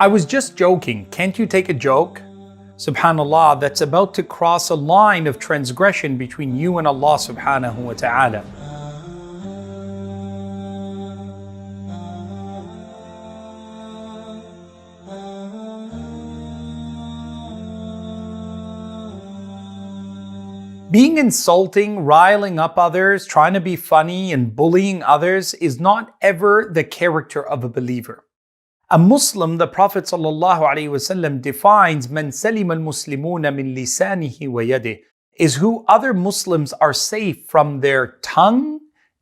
I was just joking, can't you take a joke? Subhanallah, that's about to cross a line of transgression between you and Allah subhanahu wa ta'ala. Being insulting, riling up others, trying to be funny and bullying others is not ever the character of a believer. A Muslim, the Prophet ﷺ defines "Man salima al-muslimuna min lisanihi wa yadih," is who other Muslims are safe from their tongue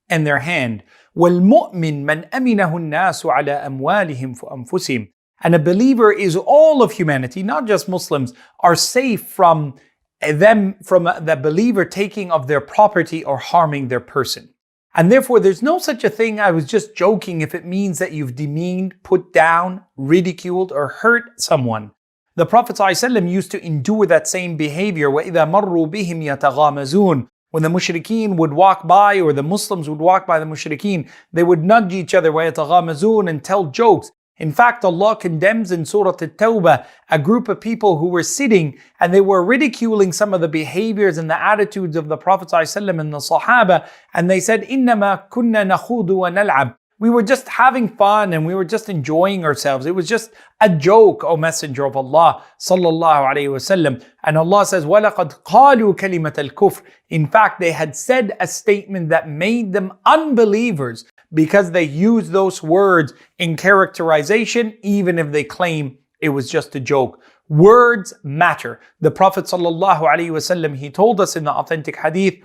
and their hand. وَالْمُؤْمِن مَنْ أَمِنَهُ النَّاسُ عَلَى أَمْوَالِهِمْ وَأَنفُسِهِمْ. And a believer is all of humanity, not just Muslims, are safe from the believer taking of their property or harming their person. And therefore, there's no such a thing, I was just joking, if it means that you've demeaned, put down, ridiculed, or hurt someone. The Prophet ﷺ used to endure that same behavior. وَإِذَا مَرُّوا بِهِمْ يَتَغَامَزُونَ. When the mushrikeen would walk by, or the Muslims would walk by the mushrikeen, they would nudge each other وَيَتَغَامَزُونَ and tell jokes. In fact, Allah condemns in Surah At-Tawbah a group of people who were sitting and they were ridiculing some of the behaviors and the attitudes of the Prophet ﷺ and the Sahaba, and they said, إِنَّمَا كُنَّا نَخُوضُ وَنَلْعَبُ. We were just having fun and we were just enjoying ourselves. It was just a joke, O Messenger of Allah sallallahu alayhi wasallam. And Allah says, وَلَقَدْ قَالُوا كَلِمَةَ الْكُفْرِ. In fact, they had said a statement that made them unbelievers because they used those words in characterization, even if they claim it was just a joke. Words matter. The Prophet sallallahu alayhi wasallam, he told us in the authentic hadith,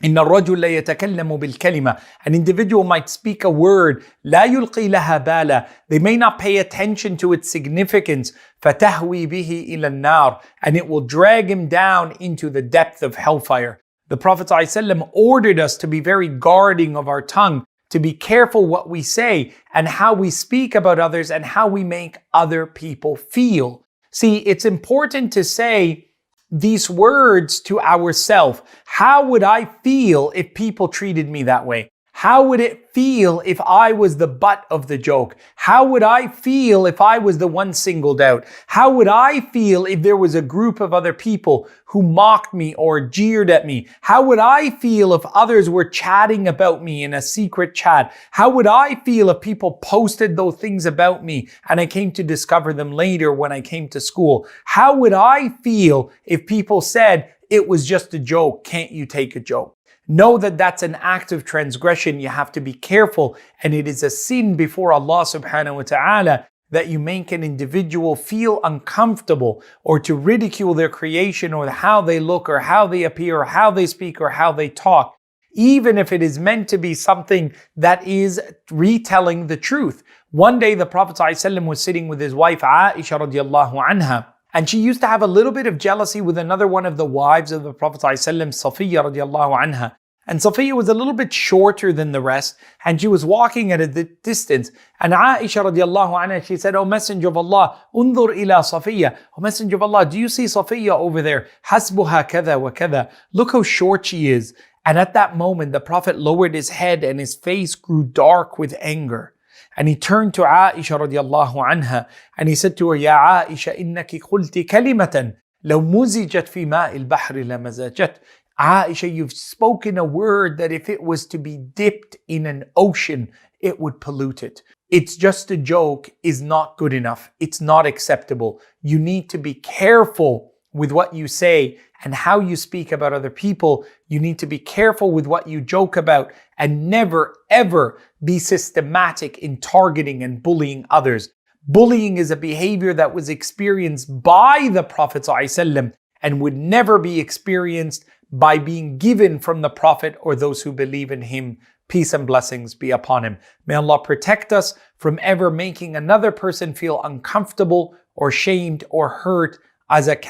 إن الرجل لا يتكلم بالكلمة. An individual might speak a word, لا يلقي لها بالا. They may not pay attention to its significance, فتهوي به إلى النار. And it will drag him down into the depth of hellfire. The Prophet ﷺ ordered us to be very guarding of our tongue, to be careful what we say and how we speak about others and how we make other people feel. See, it's important to say these words to ourselves. How would I feel if people treated me that way? How would it feel if I was the butt of the joke? How would I feel if I was the one singled out? How would I feel if there was a group of other people who mocked me or jeered at me? How would I feel if others were chatting about me in a secret chat? How would I feel if people posted those things about me and I came to discover them later when I came to school? How would I feel if people said, it was just a joke, can't you take a joke? Know that that's an act of transgression. You have to be careful, and it is a sin before Allah subhanahu wa ta'ala that you make an individual feel uncomfortable or to ridicule their creation or how they look or how they appear or how they speak or how they talk, even if it is meant to be something that is retelling the truth. One day the Prophet ﷺ was sitting with his wife Aisha radiallahu anha, and she used to have a little bit of jealousy with another one of the wives of the Prophet ﷺ, Safiya radiallahu anha. And Safiya was a little bit shorter than the rest, and she was walking at a distance. And Aisha radiallahu anha, she said, "O Messenger of Allah, undur ila Safiya. O Messenger of Allah, do you see Safiya over there? Hasbuha kada wa kada. Look how short she is." And at that moment, the Prophet lowered his head and his face grew dark with anger. And he turned to Aisha radiallahu anha and he said to her, "Ya Aisha, innaki qulti kalimatan law muzijat fi ma'il bahri lamazajat." Aisha, you've spoken a word that if it was to be dipped in an ocean, it would pollute it. It's just a joke is not good enough. It's not acceptable. You need to be careful with what you say and how you speak about other people. You need to be careful with what you joke about and never ever be systematic in targeting and bullying others. Bullying is a behavior that was experienced by the Prophet ﷺ and would never be experienced by being given from the Prophet or those who believe in him. Peace and blessings be upon him. May Allah protect us from ever making another person feel uncomfortable or shamed or hurt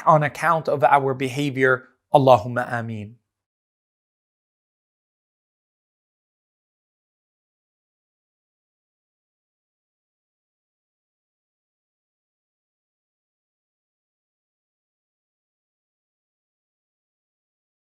on account of our behavior. Allahumma ameen.